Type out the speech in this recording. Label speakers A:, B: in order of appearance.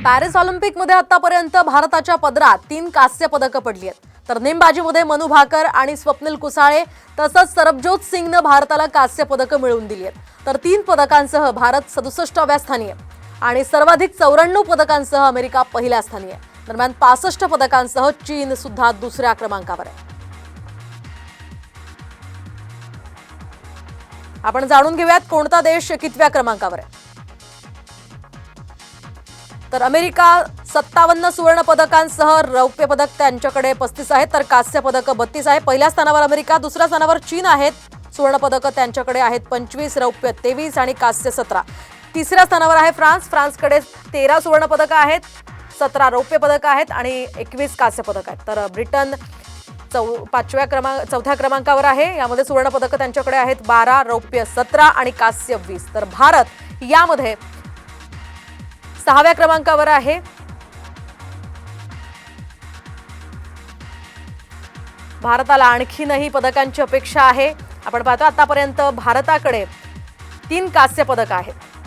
A: Paris ऑलिम्पिकमध्ये आतापर्यंत भारताच्या पदरात 3 कांस्य पदकं पडली आहेत। तर नेमबाजीमध्ये मनु भाकर आणि स्वप्नील कुसाळे तसंच सरबजोत सिंगनं भारताला कांस्य पदकं मिळवून दिली आहेत। तर 3 पदकांसह भारत 67व्या स्थानी आहे आणि सर्वाधिक 94 पदकांसह अमेरिका पहिल्या स्थानी आहे। दरम्यान 65 पदकांसह चीन सुद्धा दुसऱ्या क्रमांकावर आहे। आपण जाणून घेऊयात कोणता देश कितव्या क्रमांकावर आहे। तर अमेरिका 57 सुवर्ण पदकांसह रौप्य पदक त्यांच्याकडे 35 आहे, तर कांस्य पदक 32 आहे। पहिल्या स्थानावर अमेरिका, दुसऱ्या स्थानावर चीन आहेत। सुवर्ण पदक त्यांच्याकडे आहेत 25, रौप्य 23 आणि कांस्य 17। तिसऱ्या स्थानावर आहे फ्रान्स, फ्रान्सकडे 13 सुवर्ण पदक आहेत, 17 रौप्य पदक आहेत आणि 21 कांस्य पदक आहेत। तर ब्रिटन चौथ्या क्रमांकावर आहे, यामध्ये सुवर्ण पदक त्यांच्याकडे आहेत 12, रौप्य 17 आणि कांस्य 20। तर भारत यामध्ये 6व्या क्रमांकावर आहे। भारताला आणखीनही पदकांची अपेक्षा आहे। आपण पाहतो आतापर्यंत भारताकडे 3 कांस्य पदक आहेत।